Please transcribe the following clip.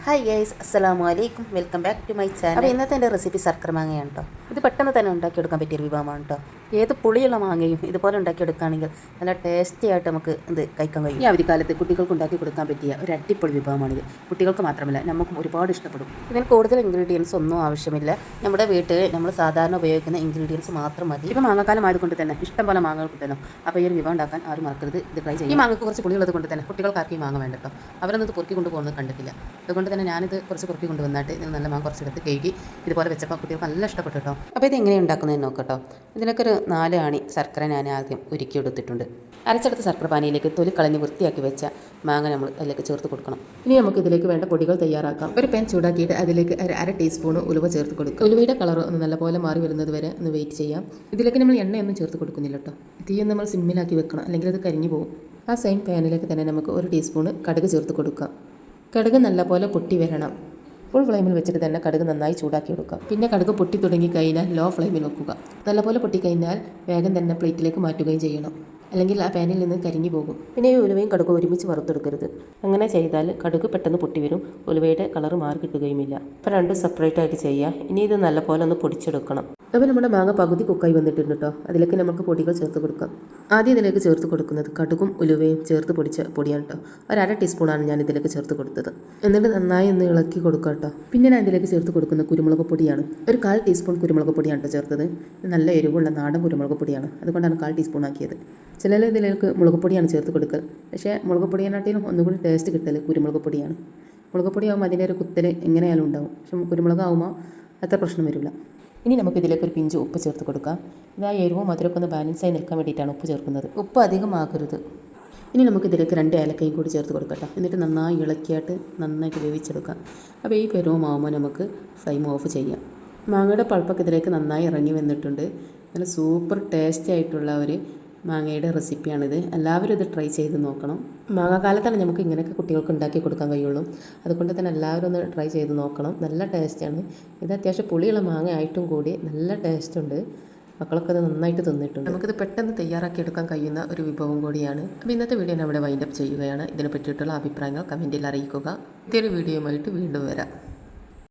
Hi guys, അസ്സലാമു അലൈക്കും. Welcome back to my channel. അപ്പോൾ ഇന്നത്തെ എൻ്റെ റെസിപ്പി ശർക്കര മാങ്ങയാണ് കേട്ടോ. ഇത് പെട്ടെന്ന് തന്നെ ഉണ്ടാക്കിയെടുക്കാൻ പറ്റിയൊരു വിഭവമാണ് കേട്ടോ. ഏത് പുളിയുള്ള മാങ്ങയും ഇതുപോലെ ഉണ്ടാക്കിയെടുക്കുകയാണെങ്കിൽ നല്ല ടേസ്റ്റി ആയിട്ട് നമുക്ക് ഇത് കഴിക്കാൻ കഴിയും. ഈ അവധിക്കാലത്ത് കുട്ടികൾക്ക് ഉണ്ടാക്കി കൊടുക്കാൻ പറ്റിയ ഒരു അടിപൊളി വിഭവമാണിത്. കുട്ടികൾക്ക് മാത്രമല്ല നമുക്കും ഒരുപാട് ഇഷ്ടപ്പെടും. ഇതിന് കൂടുതൽ ഇൻഗ്രീഡിയൻസ് ഒന്നും ആവശ്യമില്ല. നമ്മുടെ വീട്ടിൽ നമ്മൾ സാധാരണ ഉപയോഗിക്കുന്ന ഇൻഗ്രീഡിയൻസ് മാത്രം മതി. ഇപ്പോൾ മാങ്ങാക്കാലം ആയതുകൊണ്ട് തന്നെ ഇഷ്ടംപോലെ മാങ്ങകൾ കിട്ടുന്നു. അപ്പോൾ ഈ ഒരു വിഭവം ഉണ്ടാക്കാൻ ആരും മറക്കരുത്, ഇത് ട്രൈ ചെയ്യും. ഈ മാങ്ങക്ക് കുറച്ച് പുളിയുള്ളത് കൊണ്ട് തന്നെ കുട്ടികൾക്ക് ആർക്കും ഈ മാങ്ങ വേണ്ട കേട്ടോ. അവരൊന്നും ഇത് പൊറുക്കി കൊണ്ടുപോകുന്നത് കണ്ടിട്ടില്ല. അതുകൊണ്ട് തന്നെ ഞാനിത് കുറച്ച് കുറുക്കി കൊണ്ടുവന്നിട്ട് ഇത് നല്ല മാങ്ങ കുറച്ചെടുത്ത് കഴുകി ഇതുപോലെ വെച്ചപ്പോൾ കുട്ടികൾക്ക് നല്ല ഇഷ്ടപ്പെട്ടു കേട്ടോ. അപ്പോൾ ഇത് എങ്ങനെ ഉണ്ടാക്കുന്നതെന്ന് നോക്കട്ടോ. ഇതിനൊക്കെ ഒരു 4 ആണി ശർക്കര ഞാൻ ആദ്യം ഉരുക്കി എടുത്തിട്ടുണ്ട്. അരച്ചെടുത്ത ശർക്കര പാനിയിലേക്ക് തൊലി കളഞ്ഞ് വൃത്തിയാക്കി വെച്ച മാങ്ങ നമ്മൾ അതിലേക്ക് ചേർത്ത് കൊടുക്കണം. ഇനി നമുക്ക് ഇതിലേക്ക് വേണ്ട പൊടികൾ തയ്യാറാക്കാം. ഒരു പാൻ ചൂടാക്കിയിട്ട് അതിലേക്ക് അര ടീസ്പൂൺ ഉലുവ ചേർത്ത് കൊടുക്കുക. ഉലുവയുടെ കളർ ഒന്ന് നല്ലപോലെ മാറി വരുന്നത് വരെ ഒന്ന് വെയിറ്റ് ചെയ്യാം. ഇതിലേക്ക് നമ്മൾ എണ്ണയൊന്നും ചേർത്ത് കൊടുക്കുന്നില്ല കേട്ടോ. തീയൊന്നും നമ്മൾ സിമ്മിലാക്കി വെക്കണം, അല്ലെങ്കിൽ അത് കരിഞ്ഞു പോകും. ആ സെയിം പാനിലേക്ക് തന്നെ നമുക്ക് 1 ടീസ്പൂൺ കടുക് ചേർത്ത് കൊടുക്കാം. കടുക് നല്ലപോലെ പൊട്ടി വരണം. ഫുൾ ഫ്ലെയിമിൽ വെച്ചിട്ട് തന്നെ കടുക് നന്നായി ചൂടാക്കി എടുക്കുക. പിന്നെ കടുക് പൊട്ടി തുടങ്ങി കഴിഞ്ഞാൽ ലോ ഫ്ലെയിമിൽ വെക്കുക. നല്ലപോലെ പൊട്ടിക്കഴിഞ്ഞാൽ വേഗം തന്നെ പ്ലേറ്റിലേക്ക് മാറ്റുകയും ചെയ്യണം, അല്ലെങ്കിൽ ആ പാനിൽ നിന്ന് കരിഞ്ഞു പോകും. പിന്നെ ഈ ഉലുവയും കടുകും ഒരുമിച്ച് വറുത്തെടുക്കരുത്. അങ്ങനെ ചെയ്താൽ കടുക് പെട്ടെന്ന് പൊട്ടി വരും, ഉലുവയുടെ കളർ മാറി കിട്ടുകയുമില്ല. അപ്പോൾ രണ്ടും സെപ്പറേറ്റ് ആയിട്ട് ചെയ്യുക. ഇനി ഇത് നല്ലപോലെ ഒന്ന് പൊടിച്ചെടുക്കണം. അപ്പോൾ നമ്മുടെ മാങ്ങ പകുതി കുക്കായി വന്നിട്ടുണ്ട് കേട്ടോ. അതിലേക്ക് നമുക്ക് പൊടികൾ ചേർത്ത് കൊടുക്കാം. ആദ്യം ഇതിലേക്ക് ചേർത്ത് കൊടുക്കുന്നത് കടുകും ഉലുവയും ചേർത്ത് പൊടിച്ച പൊടിയാണ് കേട്ടോ. അര ടീസ്പൂണാണ് ഞാൻ ഇതിലേക്ക് ചേർത്ത് കൊടുത്തത്. എന്നിട്ട് നന്നായി ഒന്ന് ഇളക്കി കൊടുക്കുക കേട്ടോ. പിന്നെ ഞാൻ ഇതിലേക്ക് ചേർത്ത് കൊടുക്കുന്ന കുരുമുളക് പൊടിയാണ്. ഒരു 1/4 ടീസ്പൂൺ കുരുമുളക് പൊടിയാണ് കേട്ടോ ചേർത്തത്. നല്ല എരിവുള്ള നാടൻ കുരുമുളക് പൊടിയാണ്, അതുകൊണ്ടാണ് 1/4 ടീസ്പൂൺ ആക്കിയത്. ചിലർ ഇതിലേക്ക് മുളക് പൊടിയാണ് ചേർത്ത് കൊടുക്കൽ, പക്ഷേ മുളക് പൊടിയെക്കാട്ടിലും ഒന്നുകൂടി ടേസ്റ്റ് കിട്ടൽ കുരുമുളക് പൊടിയാണ്. മുളക് പൊടിയാകുമ്പോൾ അതിൻ്റെ ഒരു കുത്തൽ എങ്ങനെയായാലും ഉണ്ടാവും, പക്ഷേ കുരുമുളകാകുമ്പോൾ അത്ര പ്രശ്നം വരില്ല. ഇനി നമുക്ക് ഇതിലേക്ക് ഒരു പിഞ്ച് ഉപ്പ് ചേർത്ത് കൊടുക്കാം. ഇതാ എരിവും മധുരമൊക്കെ ഒന്ന് ബാലൻസായി നിൽക്കാൻ വേണ്ടിയിട്ടാണ് ഉപ്പ് ചേർക്കുന്നത്. ഉപ്പ് അധികം ആക്കരുത്. ഇനി നമുക്ക് ഇതിലേക്ക് 2 ഏലക്കയും കൂടി ചേർത്ത് കൊടുക്കട്ടെ. എന്നിട്ട് നന്നായി ഇളക്കിയായിട്ട് നന്നായിട്ട് വേവിച്ചെടുക്കാം. അപ്പോൾ ഈ പരുവമാകുമ്പോൾ നമുക്ക് ഫ്ലെയിം ഓഫ് ചെയ്യാം. മാങ്ങയുടെ പൾപ്പൊക്കെ ഇതിലേക്ക് നന്നായി ഇറങ്ങി വന്നിട്ടുണ്ട്. നല്ല സൂപ്പർ ടേസ്റ്റി ആയിട്ടുള്ള ഒരു മാങ്ങയുടെ റെസിപ്പിയാണിത്. എല്ലാവരും ഇത് ട്രൈ ചെയ്ത് നോക്കണം. മാങ്ങാക്കാലത്താണ് നമുക്ക് ഇങ്ങനെയൊക്കെ കുട്ടികൾക്ക് ഉണ്ടാക്കി കൊടുക്കാൻ കഴിയുള്ളൂ. അതുകൊണ്ട് തന്നെ എല്ലാവരും ഒന്ന് ട്രൈ ചെയ്ത് നോക്കണം. നല്ല ടേസ്റ്റാണ്. ഇത് അത്യാവശ്യം പുളിയുള്ള മാങ്ങ ആയിട്ടും കൂടി നല്ല ടേസ്റ്റ് ഉണ്ട്. മക്കളൊക്കെ അത് നന്നായിട്ട് തിന്നിട്ടുണ്ട്. നമുക്കിത് പെട്ടെന്ന് തയ്യാറാക്കി എടുക്കാൻ കഴിയുന്ന ഒരു വിഭവം കൂടിയാണ്. അപ്പോൾ ഇന്നത്തെ വീഡിയോ ഞാൻ ഇവിടെ വൈൻഡപ്പ് ചെയ്യുകയാണ്. ഇതിനെ പറ്റിയിട്ടുള്ള അഭിപ്രായങ്ങൾ കമൻറ്റിൽ അറിയിക്കുക. ഇതൊരു വീഡിയോയുമായിട്ട് വീണ്ടും വരാം.